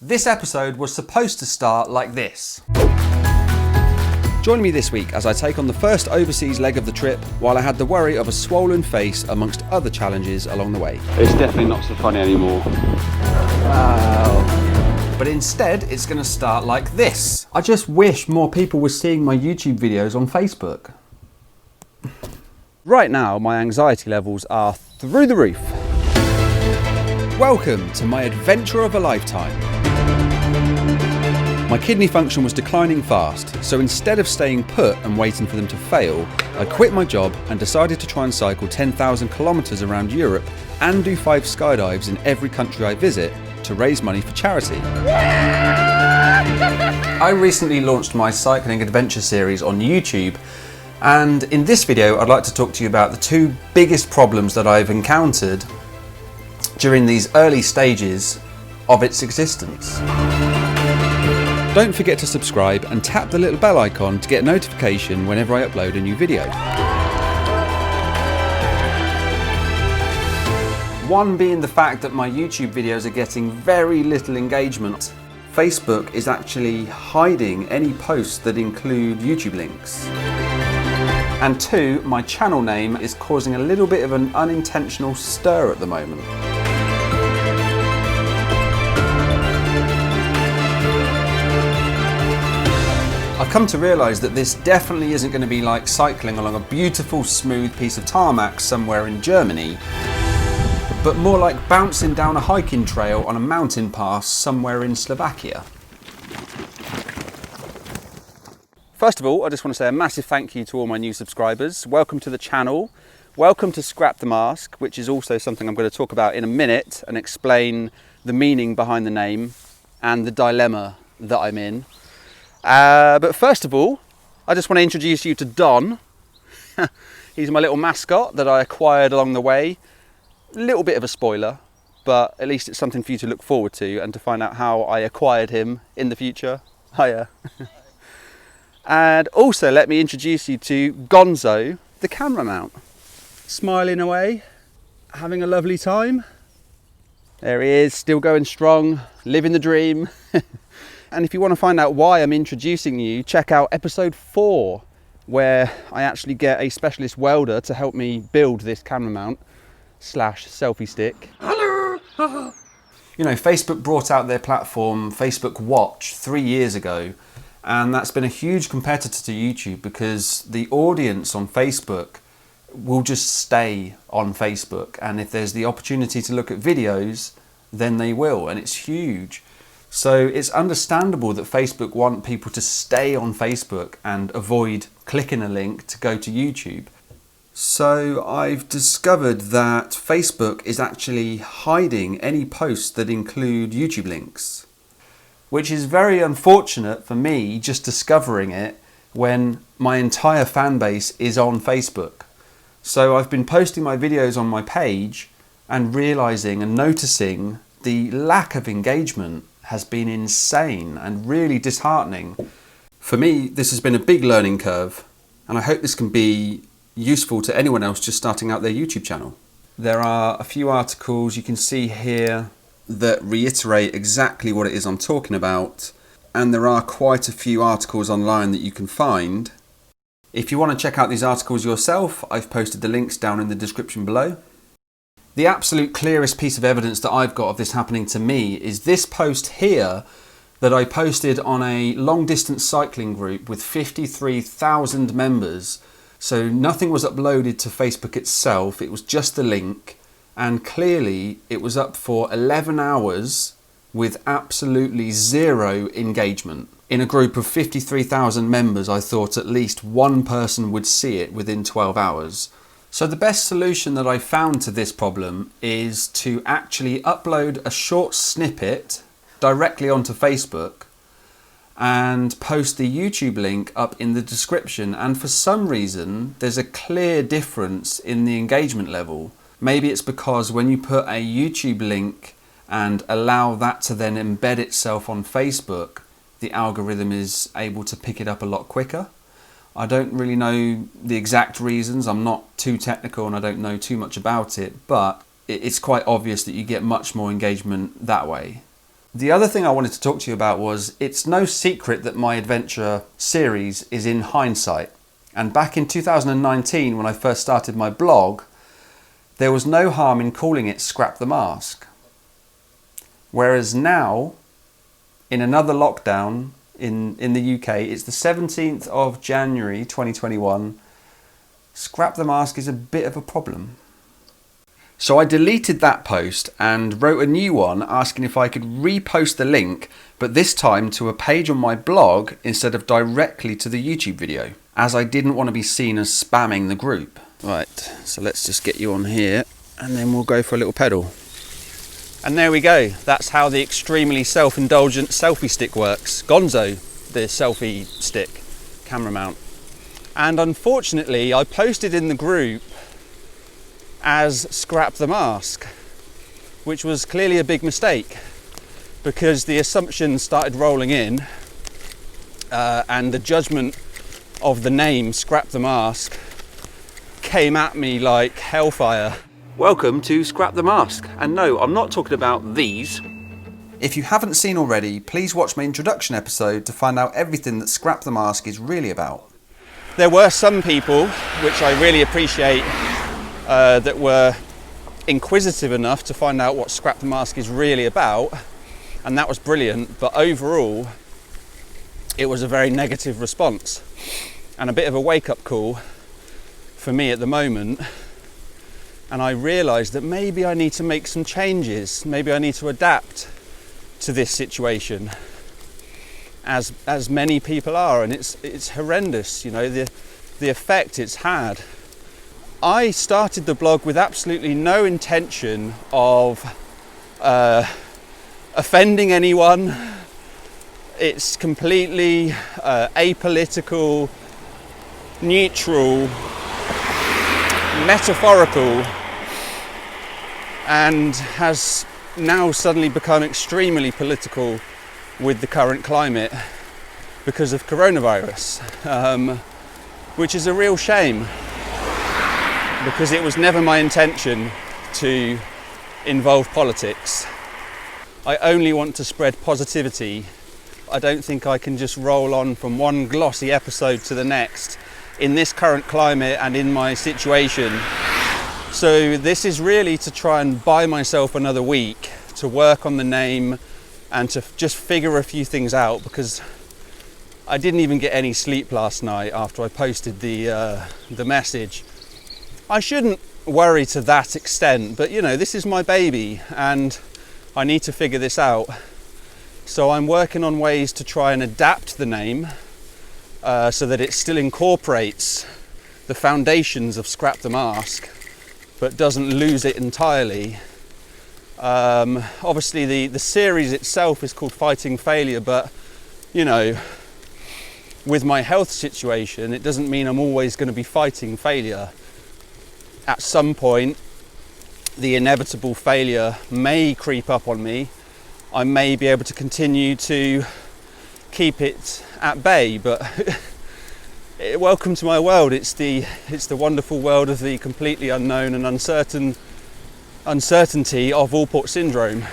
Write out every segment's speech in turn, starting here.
This episode was supposed to start like this. Join me this week as I take on the first overseas leg of the trip while I had the worry of a swollen face amongst other challenges along the way. It's definitely not so funny anymore. Wow. But instead, it's going to start like this. I just wish more people were seeing my YouTube videos on Facebook. Right now, my anxiety levels are through the roof. Welcome to my adventure of a lifetime. My kidney function was declining fast, so instead of staying put and waiting for them to fail, I quit my job and decided to try and cycle 10,000 kilometres around Europe and do 5 skydives in every country I visit to raise money for charity. I recently launched my cycling adventure series on YouTube, and in this video I'd like to talk to you about the 2 biggest problems that I've encountered during these early stages of its existence. Don't forget to subscribe and tap the little bell icon to get a notification whenever I upload a new video. One being the fact that my YouTube videos are getting very little engagement. Facebook is actually hiding any posts that include YouTube links. And 2, my channel name is causing a little bit of an unintentional stir at the moment. I've come to realise that this definitely isn't going to be like cycling along a beautiful smooth piece of tarmac somewhere in Germany, but more like bouncing down a hiking trail on a mountain pass somewhere in Slovakia. First of all, I just want to say a massive thank you to all my new subscribers. Welcome to the channel. Welcome to Scrap the Mask, which is also something I'm going to talk about in a minute and explain the meaning behind the name and the dilemma that I'm in. But first of all, I just want to introduce you to Don. He's my little mascot that I acquired along the way. A little bit of a spoiler, but at least it's something for you to look forward to and to find out how I acquired him in the future. Hiya. And also let me introduce you to Gonzo, the camera mount. Smiling away, having a lovely time. There he is, still going strong, living the dream. And if you want to find out why I'm introducing you, check out episode 4, where I actually get a specialist welder to help me build this camera mount / selfie stick. Hello! You know, Facebook brought out their platform, Facebook Watch, 3 years ago, and that's been a huge competitor to YouTube because the audience on Facebook will just stay on Facebook, and if there's the opportunity to look at videos, then they will, and it's huge. So it's understandable that Facebook want people to stay on Facebook and avoid clicking a link to go to YouTube. So I've discovered that Facebook is actually hiding any posts that include YouTube links, which is very unfortunate for me just discovering it when my entire fan base is on Facebook. So I've been posting my videos on my page and realizing and noticing the lack of engagement has been insane and really disheartening. For me, this has been a big learning curve, and I hope this can be useful to anyone else just starting out their YouTube channel. There are a few articles you can see here that reiterate exactly what it is I'm talking about, and there are quite a few articles online that you can find. If you want to check out these articles yourself, I've posted the links down in the description below. The absolute clearest piece of evidence that I've got of this happening to me is this post here that I posted on a long distance cycling group with 53,000 members. So nothing was uploaded to Facebook itself, it was just the link, and clearly it was up for 11 hours with absolutely 0 engagement. In a group of 53,000 members, I thought at least one person would see it within 12 hours. So the best solution that I found to this problem is to actually upload a short snippet directly onto Facebook and post the YouTube link up in the description. And for some reason, there's a clear difference in the engagement level. Maybe it's because when you put a YouTube link and allow that to then embed itself on Facebook, the algorithm is able to pick it up a lot quicker. I don't really know the exact reasons. I'm not too technical and I don't know too much about it, but it's quite obvious that you get much more engagement that way. The other thing I wanted to talk to you about was, it's no secret that my adventure series is in hindsight. And back in 2019, when I first started my blog, there was no harm in calling it Scrap the Mask. Whereas now, in another lockdown in the UK, it's the 17th of January 2021, Scrap the Mask is a bit of a problem. So I deleted that post and wrote a new one asking if I could repost the link, but this time to a page on my blog instead of directly to the YouTube video, as I didn't want to be seen as spamming the group. Right, so let's just get you on here and then we'll go for a little pedal. And there we go. That's how the extremely self-indulgent selfie stick works. Gonzo, the selfie stick camera mount. And unfortunately, I posted in the group as Scrap the Mask, which was clearly a big mistake, because the assumptions started rolling in and the judgment of the name Scrap the Mask came at me like hellfire. Welcome to Scrap the Mask, and no, I'm not talking about these. If you haven't seen already, please watch my introduction episode to find out everything that Scrap the Mask is really about. There were some people, which I really appreciate, that were inquisitive enough to find out what Scrap the Mask is really about, and that was brilliant. But overall, it was a very negative response and a bit of a wake-up call for me at the moment. And I realised that maybe I need to make some changes. Maybe I need to adapt to this situation, as many people are, and it's horrendous. You know, the effect it's had. I started the blog with absolutely no intention of offending anyone. It's completely apolitical, neutral, metaphorical, and has now suddenly become extremely political with the current climate because of coronavirus, which is a real shame, because it was never my intention to involve politics. I only want to spread positivity. I don't think I can just roll on from one glossy episode to the next in this current climate and in my situation. So this is really to try and buy myself another week to work on the name and to just figure a few things out, because I didn't even get any sleep last night after I posted the message. I shouldn't worry to that extent, but you know, this is my baby and I need to figure this out. So I'm working on ways to try and adapt the name so that it still incorporates the foundations of Scrap the Mask, but doesn't lose it entirely. Obviously the series itself is called Fighting Failure, but you know, with my health situation, it doesn't mean I'm always going to be fighting failure. At some point, the inevitable failure may creep up on me. I may be able to continue to keep it at bay, but welcome to my world. It's the wonderful world of the completely unknown and uncertainty of Allport syndrome.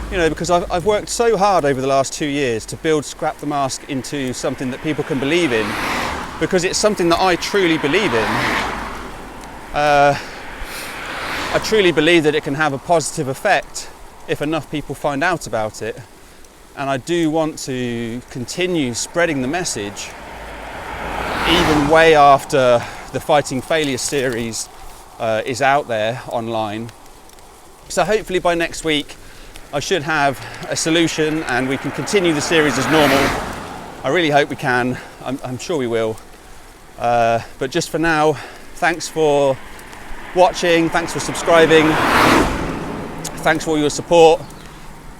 You know, because I've worked so hard over the last 2 years to build Scrap the Mask into something that people can believe in, because it's something that I truly believe in. I truly believe that it can have a positive effect if enough people find out about it, and I do want to continue spreading the message even way after the Fighting Failure series is out there online. So hopefully by next week I should have a solution and we can continue the series as normal. I really hope we can. I'm sure we will. But just for now, thanks for watching, thanks for subscribing, thanks for all your support,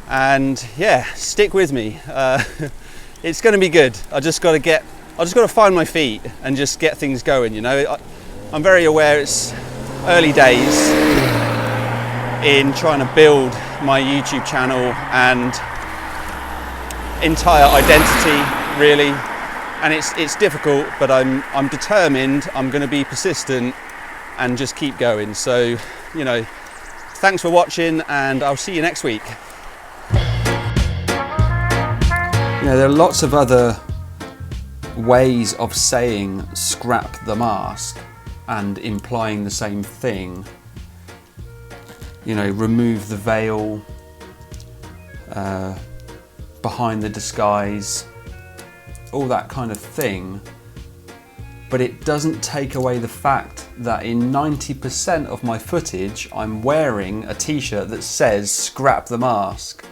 and yeah, stick with me. It's going to be good. I just got to find my feet and just get things going. You know, I'm very aware it's early days in trying to build my YouTube channel and entire identity, really, and it's difficult, but I'm determined. I'm going to be persistent and just keep going. So, you know, thanks for watching, and I'll see you next week. You know, there are lots of other ways of saying scrap the mask and implying the same thing. You know, remove the veil, behind the disguise, all that kind of thing. But it doesn't take away the fact that in 90% of my footage, I'm wearing a t-shirt that says scrap the mask.